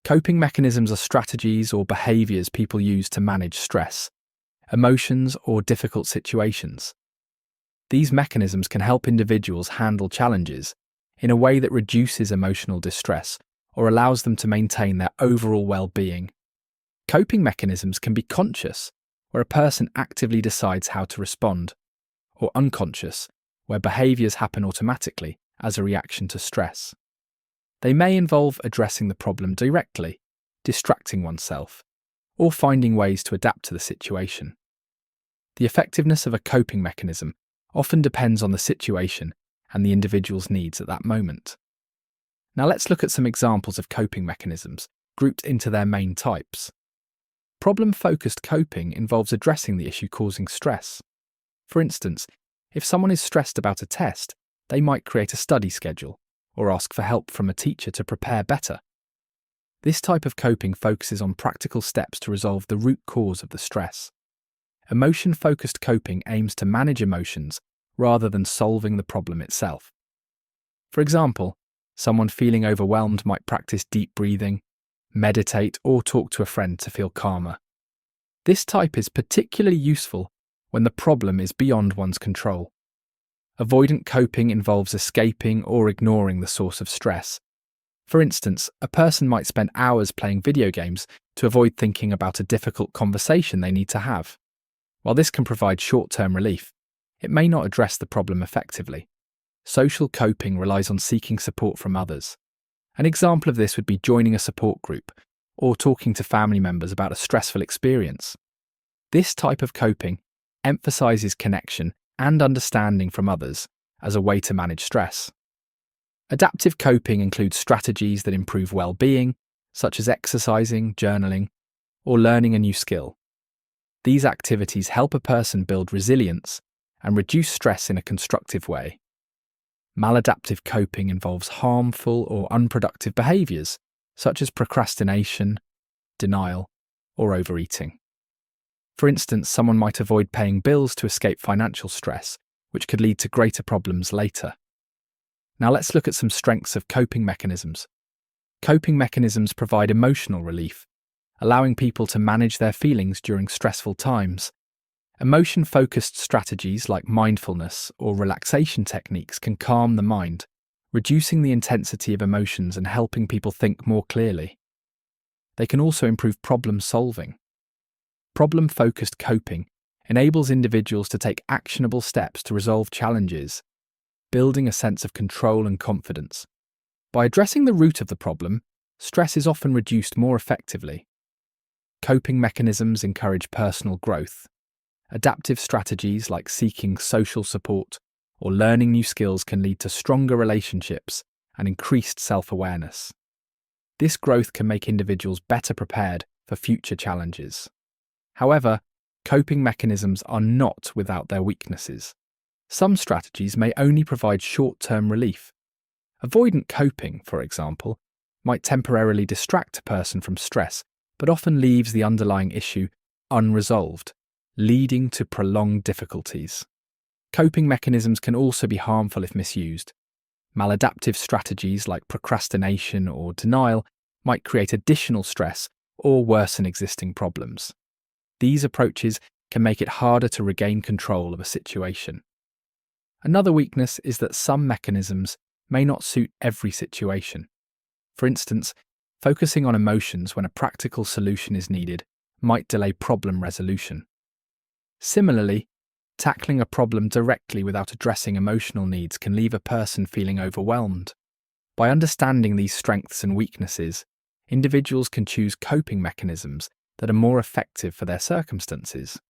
Coping mechanisms are strategies or behaviors people use to manage stress, emotions, or difficult situations. These mechanisms can help individuals handle challenges in a way that reduces emotional distress or allows them to maintain their overall well-being. Coping mechanisms can be conscious, where a person actively decides how to respond, or unconscious, where behaviors happen automatically as a reaction to stress. They may involve addressing the problem directly, distracting oneself, or finding ways to adapt to the situation. The effectiveness of a coping mechanism often depends on the situation and the individual's needs at that moment. Now let's look at some examples of coping mechanisms, grouped into their main types. Problem-focused coping involves addressing the issue causing stress. For instance, if someone is stressed about a test, they might create a study schedule or ask for help from a teacher to prepare better. This type of coping focuses on practical steps to resolve the root cause of the stress. Emotion-focused coping aims to manage emotions rather than solving the problem itself. For example, someone feeling overwhelmed might practice deep breathing, meditate, or talk to a friend to feel calmer. This type is particularly useful when the problem is beyond one's control. Avoidant coping involves escaping or ignoring the source of stress. For instance, a person might spend hours playing video games to avoid thinking about a difficult conversation they need to have. While this can provide short-term relief, it may not address the problem effectively. Social coping relies on seeking support from others. An example of this would be joining a support group or talking to family members about a stressful experience. This type of coping emphasizes connection and understanding from others as a way to manage stress. Adaptive coping includes strategies that improve well-being, such as exercising, journaling, or learning a new skill. These activities help a person build resilience and reduce stress in a constructive way. Maladaptive coping involves harmful or unproductive behaviors, such as procrastination, denial, or overeating. For instance, someone might avoid paying bills to escape financial stress, which could lead to greater problems later. Now let's look at some strengths of coping mechanisms. Coping mechanisms provide emotional relief, allowing people to manage their feelings during stressful times. Emotion-focused strategies like mindfulness or relaxation techniques can calm the mind, reducing the intensity of emotions and helping people think more clearly. They can also improve problem-solving. Problem-focused coping enables individuals to take actionable steps to resolve challenges, building a sense of control and confidence. By addressing the root of the problem, stress is often reduced more effectively. Coping mechanisms encourage personal growth. Adaptive strategies like seeking social support or learning new skills can lead to stronger relationships and increased self-awareness. This growth can make individuals better prepared for future challenges. However, coping mechanisms are not without their weaknesses. Some strategies may only provide short-term relief. Avoidant coping, for example, might temporarily distract a person from stress, but often leaves the underlying issue unresolved, leading to prolonged difficulties. Coping mechanisms can also be harmful if misused. Maladaptive strategies like procrastination or denial might create additional stress or worsen existing problems. These approaches can make it harder to regain control of a situation. Another weakness is that some mechanisms may not suit every situation. For instance, focusing on emotions when a practical solution is needed might delay problem resolution. Similarly, tackling a problem directly without addressing emotional needs can leave a person feeling overwhelmed. By understanding these strengths and weaknesses, individuals can choose coping mechanisms that are more effective for their circumstances.